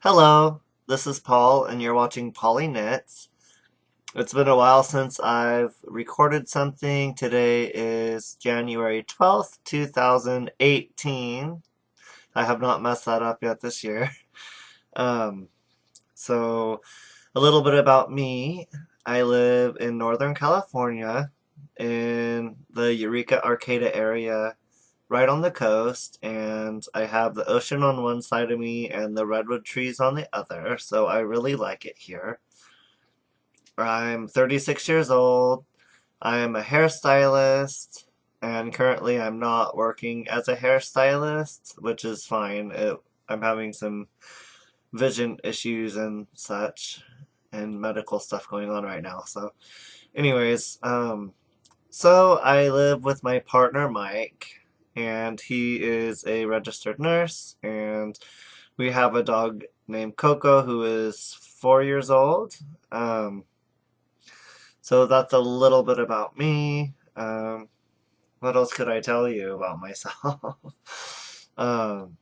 Hello, this is Paul, and you're watching Polly Knits. It's been a while since I've recorded something. Today is January 12th, 2018. I have not messed that up yet this year. Um, so, a little bit about me. I live in Northern California in the Eureka Arcata area, right on the coast, and I have the ocean on one side of me and the redwood trees on the other, so I really like it here. I'm 36 years old. I am a hairstylist, and currently I'm not working as a hairstylist, which is fine. I'm having some vision issues and such, and medical stuff going on right now. So, anyways, so I live with my partner Mike, and he is a registered nurse, and we have a dog named Coco who is 4 years old. Um, so that's a little bit about me. What else could I tell you about myself? um,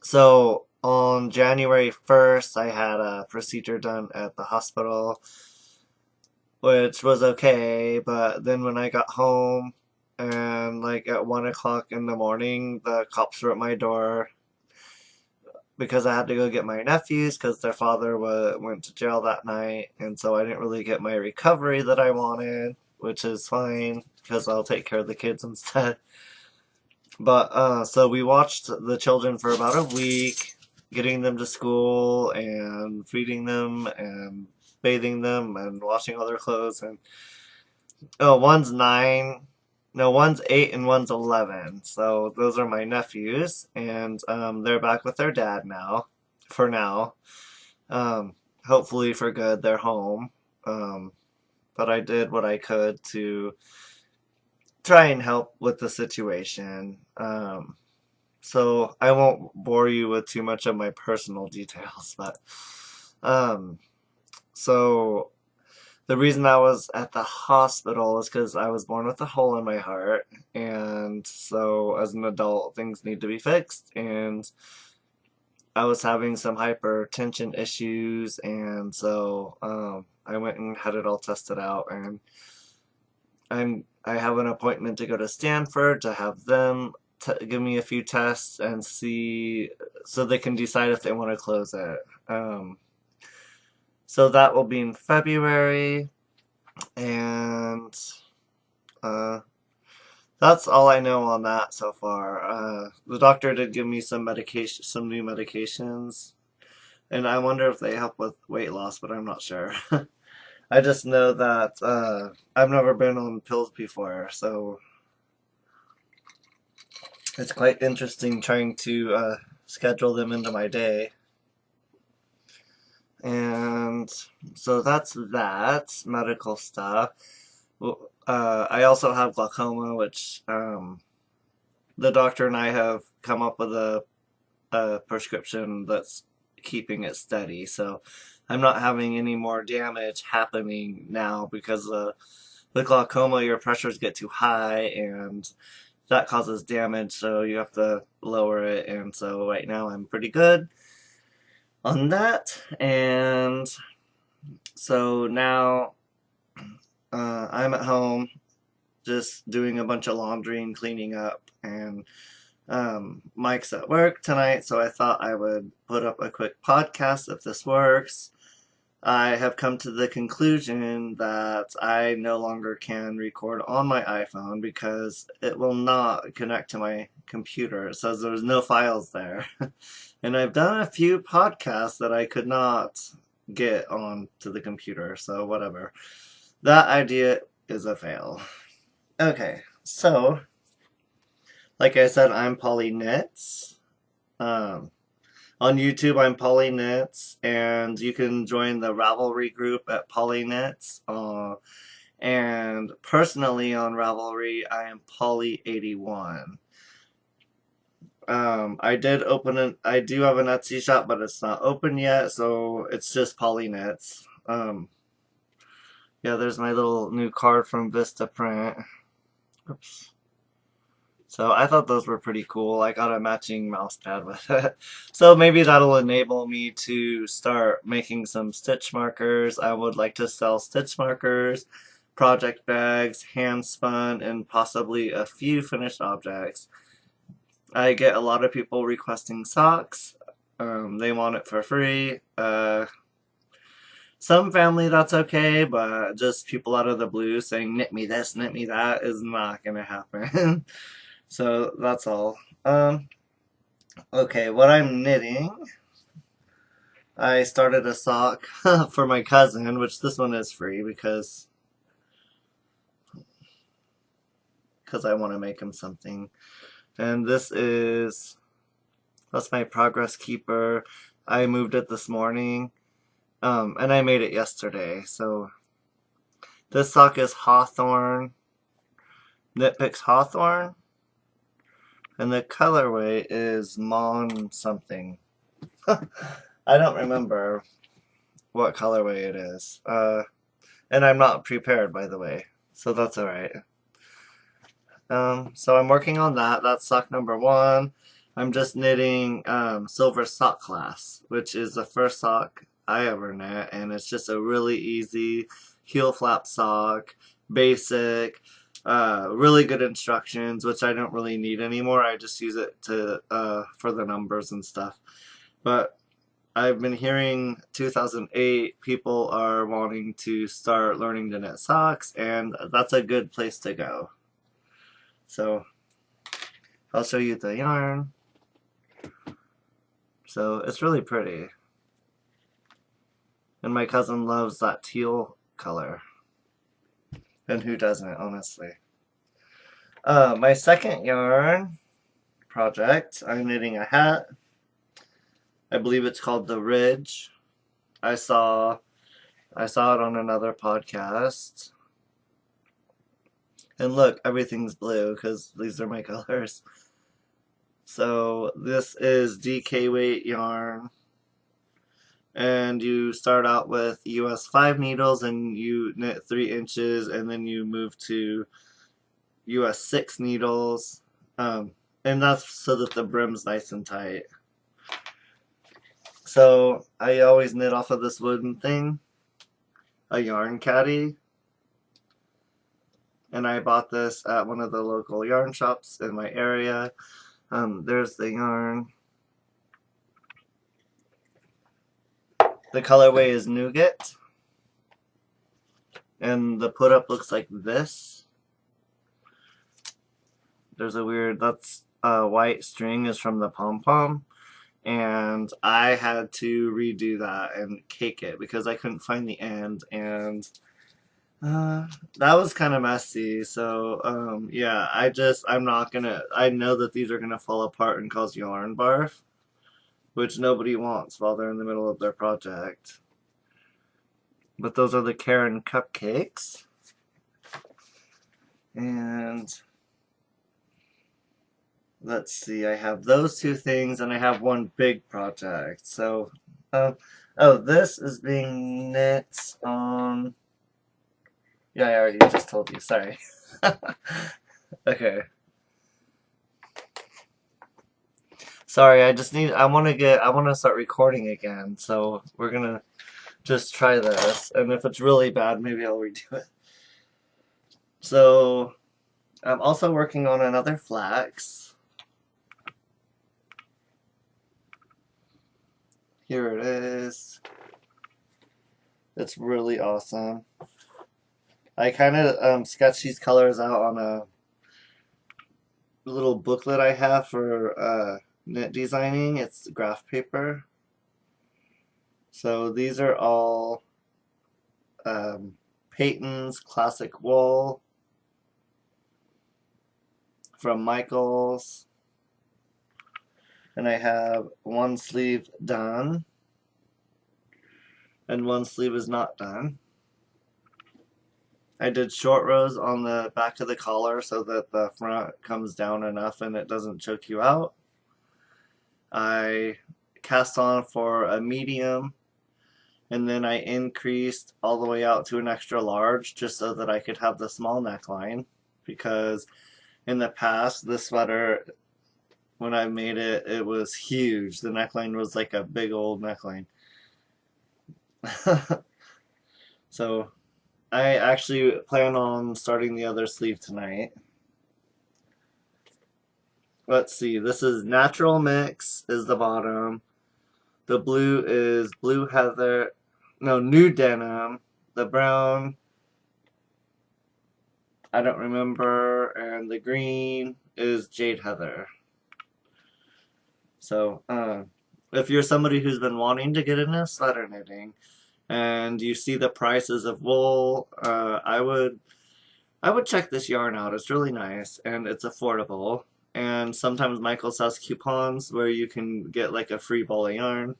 so on January 1st, I had a procedure done at the hospital, which was okay, but then when I got home and like at 1 o'clock in the morning, the cops were at my door because I had to go get my nephews because their father went to jail that night, and so I didn't really get my recovery that I wanted, which is fine because I'll take care of the kids instead. But so we watched the children for about a week, getting them to school and feeding them and bathing them and washing all their clothes. And oh, one's 9, no, one's 8 and one's 11. So those are my nephews, and they're back with their dad now, for now. Hopefully for good, they're home. Um, but I did what I could to try and help with the situation. So I won't bore you with too much of my personal details, but um, so the reason I was at the hospital is because I was born with a hole in my heart, and so as an adult, things need to be fixed, and I was having some hypertension issues, and so I went and had it all tested out, and I have an appointment to go to Stanford to have them give me a few tests and see so they can decide if they want to close it. Um, so that will be in February, and uh, that's all I know on that so far. The doctor did give me some medication, some new medications, and I wonder if they help with weight loss, but I'm not sure. I just know that I've never been on pills before, so it's quite interesting trying to schedule them into my day. And so that's that medical stuff. I also have glaucoma, which the doctor and I have come up with a prescription that's keeping it steady. So I'm not having any more damage happening now because the glaucoma, your pressures get too high and that causes damage, so you have to lower it. And so right now I'm pretty good on that. And so now I'm at home just doing a bunch of laundry and cleaning up. And Mike's at work tonight, so I thought I would put up a quick podcast if this works. I have come to the conclusion that I no longer can record on my iPhone because it will not connect to my computer. It says there's no files there. And I've done a few podcasts that I could not get on to the computer, so whatever. That idea is a fail. Okay, so like I said, I'm Polly Knits. Um, on YouTube, I'm Polly Knits, and you can join the Ravelry group at Polly Knits. And personally on Ravelry, I am Polly81. I do have an Etsy shop, but it's not open yet, so it's just Polly Knits. Yeah, there's my little new card from Vistaprint. Oops. So I thought those were pretty cool. I got a matching mouse pad with it. So maybe that'll enable me to start making some stitch markers. I would like to sell stitch markers, project bags, hand spun, and possibly a few finished objects. I get a lot of people requesting socks. They want it for free. Some family that's okay, but just people out of the blue saying knit me this, knit me that is not gonna happen. So that's all. Okay, what I'm knitting, I started a sock for my cousin, which this one is free because I want to make him something. And that's my progress keeper. I moved it this morning, and I made it yesterday. So this sock is Hawthorne, Knit Picks Hawthorne, and the colorway is Mon something. I don't remember what colorway it is. And I'm not prepared, by the way, so that's alright. So I'm working on that. That's sock number one. I'm just knitting Silver Sock Class, which is the first sock I ever knit, and it's just a really easy heel flap sock, basic, really good instructions, which I don't really need anymore. I just use it to for the numbers and stuff. But I've been hearing 2008 people are wanting to start learning to knit socks, and that's a good place to go. So I'll show you the yarn. So it's really pretty. And my cousin loves that teal color. And who doesn't, honestly? My second yarn project, I'm knitting a hat. I believe it's called The Ridge. I saw it on another podcast. And look, everything's blue because these are my colors. So this is DK weight yarn. And you start out with US 5 needles and you knit 3 inches, and then you move to US 6 needles. And that's so that the brim's nice and tight. So I always knit off of this wooden thing, a yarn caddy. And I bought this at one of the local yarn shops in my area. There's the yarn. The colorway is Nougat. And the put up looks like this. There's a weird, that's white string is from the pom-pom. And I had to redo that and cake it because I couldn't find the end, and that was kind of messy. So yeah, I'm not gonna, I know that these are gonna fall apart and cause yarn barf, which nobody wants while they're in the middle of their project. But those are the Karen cupcakes. And let's see, I have those two things, and I have one big project. So, oh, this is being knit on. Yeah, I already just told you. Sorry. Okay. Sorry, I want to start recording again. So we're gonna just try this, and if it's really bad, maybe I'll redo it. So, I'm also working on another flax. Here it is. It's really awesome. I kind of sketched these colors out on a little booklet I have for knit designing. It's graph paper. So these are all Peyton's Classic Wool from Michaels. And I have one sleeve done, and one sleeve is not done. I did short rows on the back of the collar so that the front comes down enough and it doesn't choke you out. I cast on for a medium, and then I increased all the way out to an extra large just so that I could have the small neckline, because in the past, this sweater, when I made it, it was huge. The neckline was like a big old neckline. So I actually plan on starting the other sleeve tonight. Let's see, this is Natural Mix is the bottom. The blue is Blue Heather, no, New Denim. The brown, I don't remember, and the green is Jade Heather. So, if you're somebody who's been wanting to get into sweater knitting and you see the prices of wool, I would check this yarn out. It's really nice and it's affordable. And sometimes Michaels has coupons where you can get like a free ball of yarn.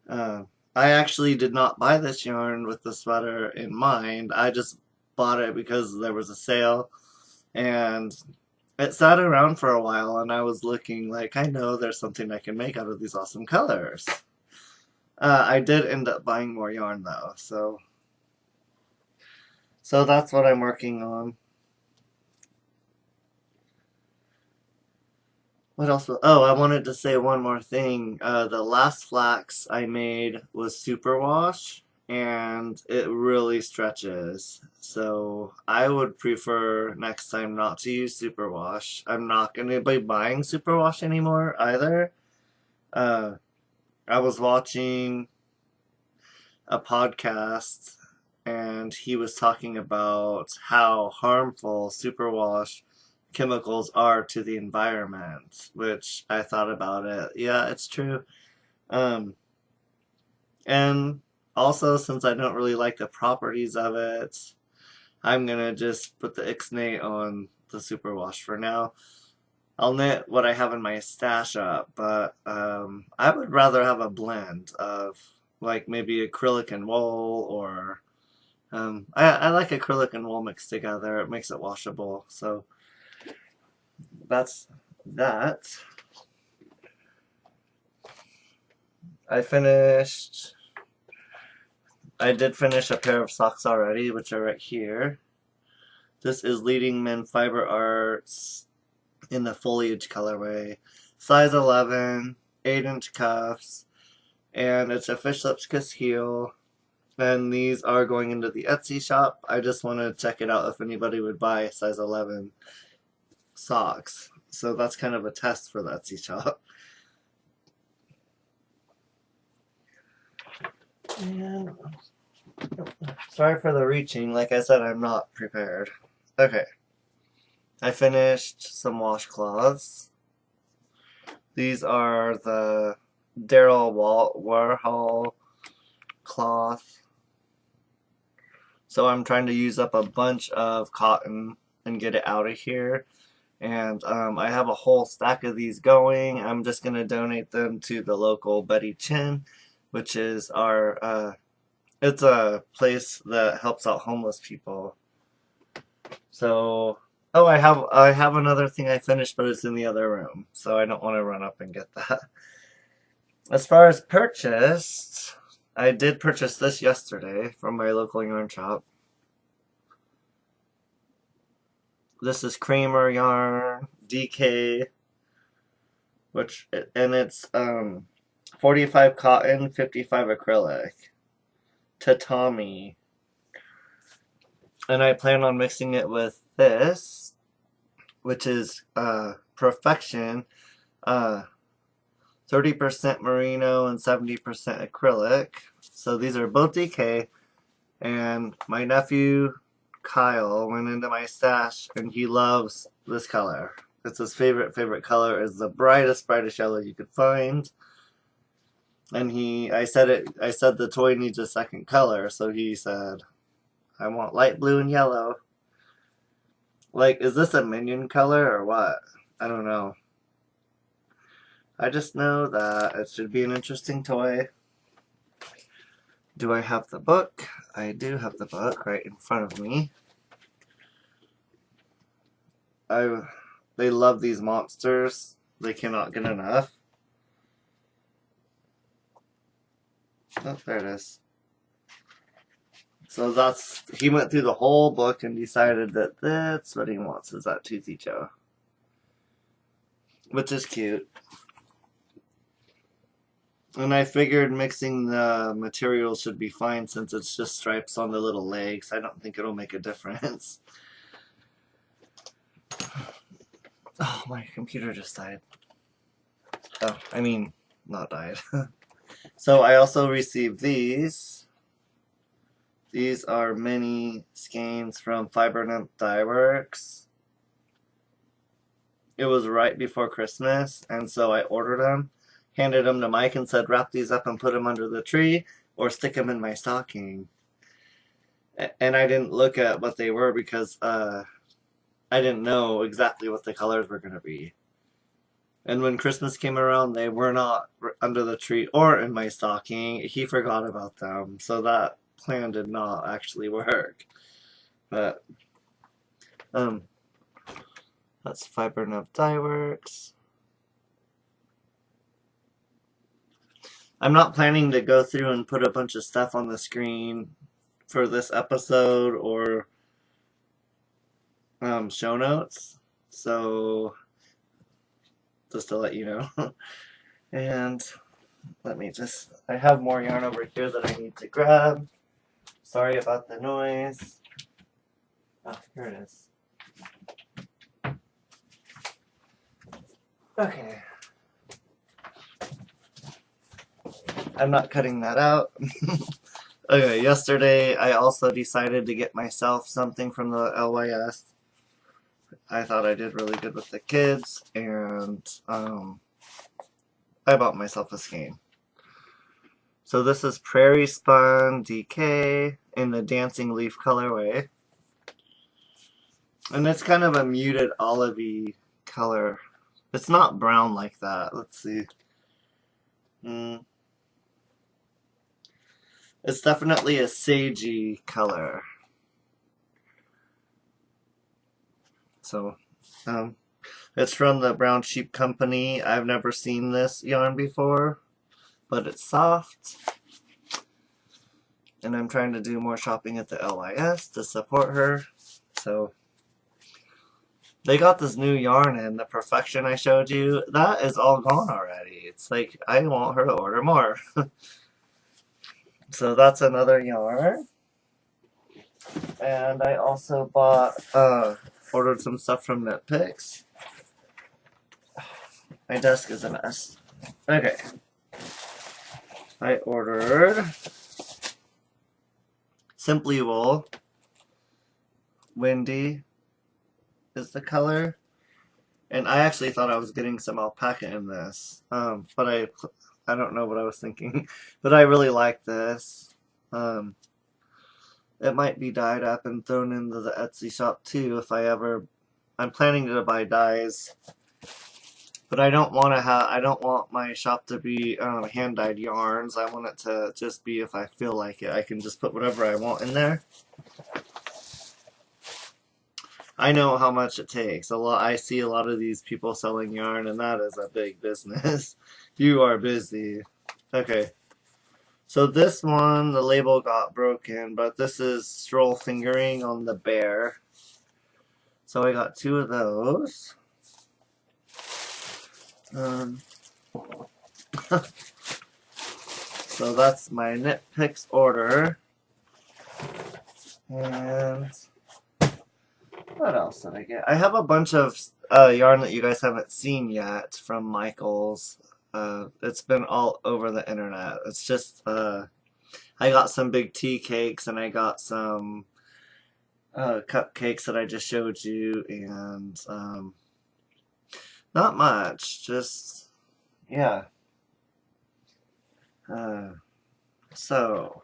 Uh, I actually did not buy this yarn with the sweater in mind. I just bought it because there was a sale, and it sat around for a while, and I was looking like, I know there's something I can make out of these awesome colors. I did end up buying more yarn though, so that's what I'm working on. What else? Oh, I wanted to say one more thing. The last flax I made was superwash, and it really stretches. So I would prefer next time not to use superwash. I'm not going to be buying superwash anymore either. Uh, I was watching a podcast, and he was talking about how harmful superwash chemicals are to the environment, which I thought about it. Yeah, it's true. Um, and also, since I don't really like the properties of it, I'm gonna just put the Ixnay on the superwash for now. I'll knit what I have in my stash up, but I would rather have a blend of like maybe acrylic and wool, or I like acrylic and wool mixed together. It makes it washable. So that's that. I finished. I did finish a pair of socks already, which are right here. This is Leading Men Fiber Arts in the foliage colorway. Size 11, 8-inch cuffs, and it's a fish lips kiss heel. And these are going into the Etsy shop. I just want to check it out if anybody would buy size 11 socks. So that's kind of a test for the Etsy shop. And sorry for the reaching. Like I said, I'm not prepared. Okay. I finished some washcloths. These are the Daryl Warhol cloth. So I'm trying to use up a bunch of cotton and get it out of here. And I have a whole stack of these going. I'm just going to donate them to the local Betty Chin, which is our, it's a place that helps out homeless people. So, oh, I have another thing I finished, but it's in the other room, so I don't want to run up and get that. As far as purchased, I did purchase this yesterday from my local yarn shop. This is Kramer yarn, DK, and it's 45 cotton, 55 acrylic. Tatami. And I plan on mixing it with this, which is Perfection, 30% merino and 70% acrylic. So these are both DK, and my nephew Kyle went into my stash and he loves this color. It's his favorite color. Is the brightest yellow you could find. And I said the toy needs a second color, so he said, I want light blue and yellow. Like, is this a Minion color or what? I don't know. I just know that it should be an interesting toy. Do I have the book? I do have the book right in front of me. They love these monsters. They cannot get enough. Oh, there it is. So he went through the whole book and decided that that's what he wants, is that Toothy Joe. Which is cute. And I figured mixing the materials should be fine since it's just stripes on the little legs. I don't think it'll make a difference. Oh, my computer just died. Oh, I mean, not died. So I also received these. These are mini skeins from Fiber Nymph Dye Works. It was right before Christmas, and so I ordered them, handed them to Mike, and said, wrap these up and put them under the tree, or stick them in my stocking. And I didn't look at what they were because I didn't know exactly what the colors were going to be. And when Christmas came around, they were not under the tree or in my stocking. He forgot about them, so that plan did not actually work. But that's Fiber Nymph Dye Works. I'm not planning to go through and put a bunch of stuff on the screen for this episode or show notes, so just to let you know. And let me just, I have more yarn over here that I need to grab. Sorry about the noise. Oh, here it is. Okay. I'm not cutting that out. Okay, yesterday I also decided to get myself something from the LYS. I thought I did really good with the kids, and I bought myself a skein. So this is Prairie Spun DK in the Dancing Leaf colorway. And it's kind of a muted olivey color. It's not brown like that. Let's see. It's definitely a sagey color. So, it's from the Brown Sheep Company. I've never seen this yarn before, but it's soft. And I'm trying to do more shopping at the LYS to support her. So, they got this new yarn in, the Perfection I showed you. That is all gone already. It's like, I want her to order more. So that's another yarn. And I also bought, ordered some stuff from Knit Picks. My desk is a mess. Okay. I ordered Simply Wool. Windy is the color. And I actually thought I was getting some alpaca in this. But I don't know what I was thinking. But I really like this. It might be dyed up and thrown into the Etsy shop too if I ever... I'm planning to buy dyes. But I don't want my shop to be hand-dyed yarns. I want it to just be if I feel like it. I can just put whatever I want in there. I know how much it takes. I see a lot of these people selling yarn, and that is a big business. You are busy. Okay. So this one, the label got broken, but this is Stroll Fingering on the Bear. So I got 2 of those. So that's my Knit Picks order. And what else did I get? I have a bunch of yarn that you guys haven't seen yet from Michaels. It's been all over the internet. It's just, I got some big tea cakes and I got some cupcakes that I just showed you, and not much, just, yeah. So,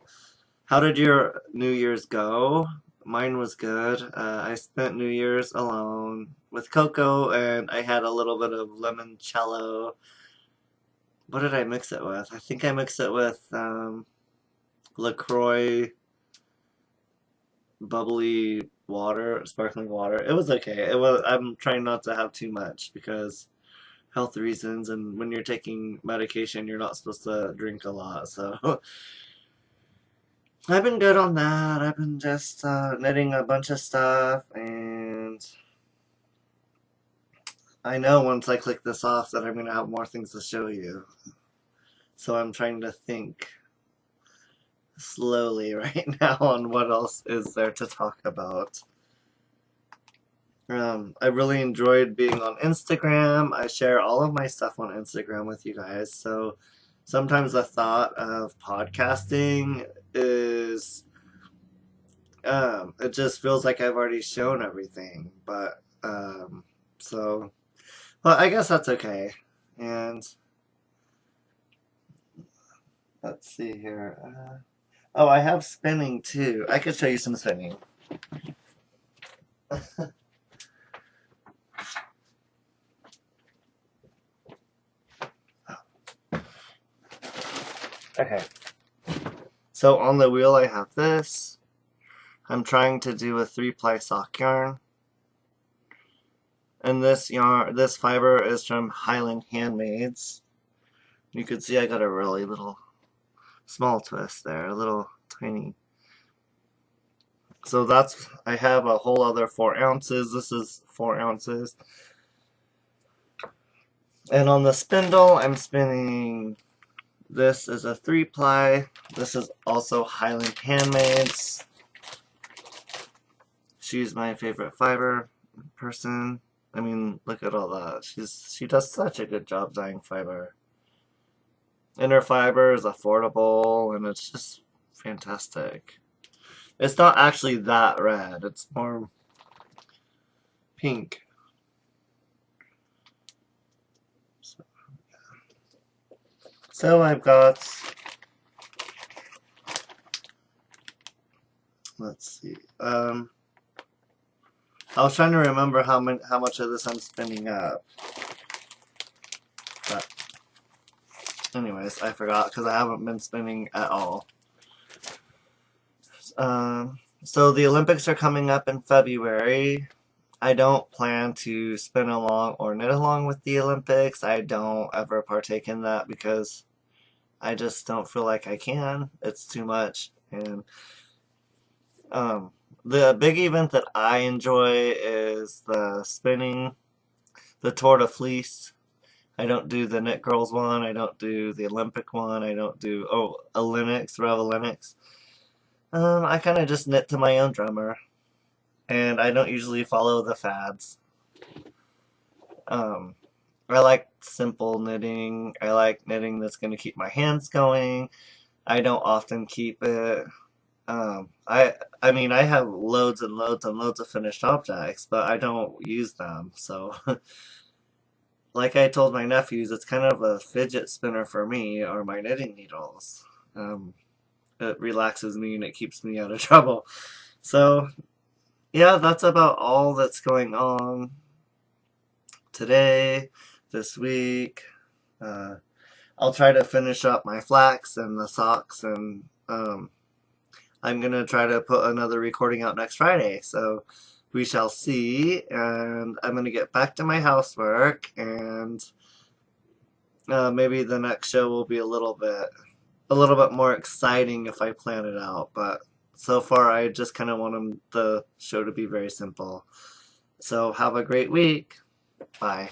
how did your New Year's go? Mine was good. I spent New Year's alone with Coco, and I had a little bit of limoncello. What did I mix it with? I think I mixed it with LaCroix bubbly water, sparkling water. It was okay. I'm trying not to have too much because health reasons, and when you're taking medication, you're not supposed to drink a lot. So I've been good on that. I've been just knitting a bunch of stuff, and I know once I click this off that I'm going to have more things to show you. So I'm trying to think slowly right now on what else is there to talk about. I really enjoyed being on Instagram. I share all of my stuff on Instagram with you guys. So sometimes the thought of podcasting is, it just feels like I've already shown everything. So, but I guess that's okay. And let's see here. Oh, I have spinning too. I could show you some spinning. Okay. So on the wheel I have this. I'm trying to do a 3-ply sock yarn. And this fiber is from Highland Handmaids. You can see I got a really little small twist there, a little tiny. So I have a whole other 4 ounces. This is 4 ounces. And on the spindle, I'm spinning, this is a 3-ply. This is also Highland Handmaids. She's my favorite fiber person. I mean, look at all that. She does such a good job dyeing fiber. And her fiber is affordable, and it's just fantastic. It's not actually that red. It's more pink. So I've got, let's see. I was trying to remember how much of this I'm spinning up. But anyways, I forgot because I haven't been spinning at all. So the Olympics are coming up in February. I don't plan to spin along or knit along with the Olympics. I don't ever partake in that because I just don't feel like I can. It's too much. And the big event that I enjoy is the spinning, the Tour de Fleece. I don't do the Knit Girls one. I don't do the Olympic one. I don't do, a Linux, Rev Linux. I kind of just knit to my own drummer. And I don't usually follow the fads. Um, I like simple knitting. I like knitting that's going to keep my hands going. I don't often keep it. I mean, I have loads and loads and loads of finished objects, but I don't use them. So, like I told my nephews, it's kind of a fidget spinner for me or my knitting needles. It relaxes me and it keeps me out of trouble. So, yeah, that's about all that's going on today, this week. I'll try to finish up my flax and the socks, and I'm gonna try to put another recording out next Friday. So we shall see. And I'm gonna get back to my housework, and maybe the next show will be a little bit more exciting if I plan it out. But so far, I just kind of want the show to be very simple. So have a great week. Bye.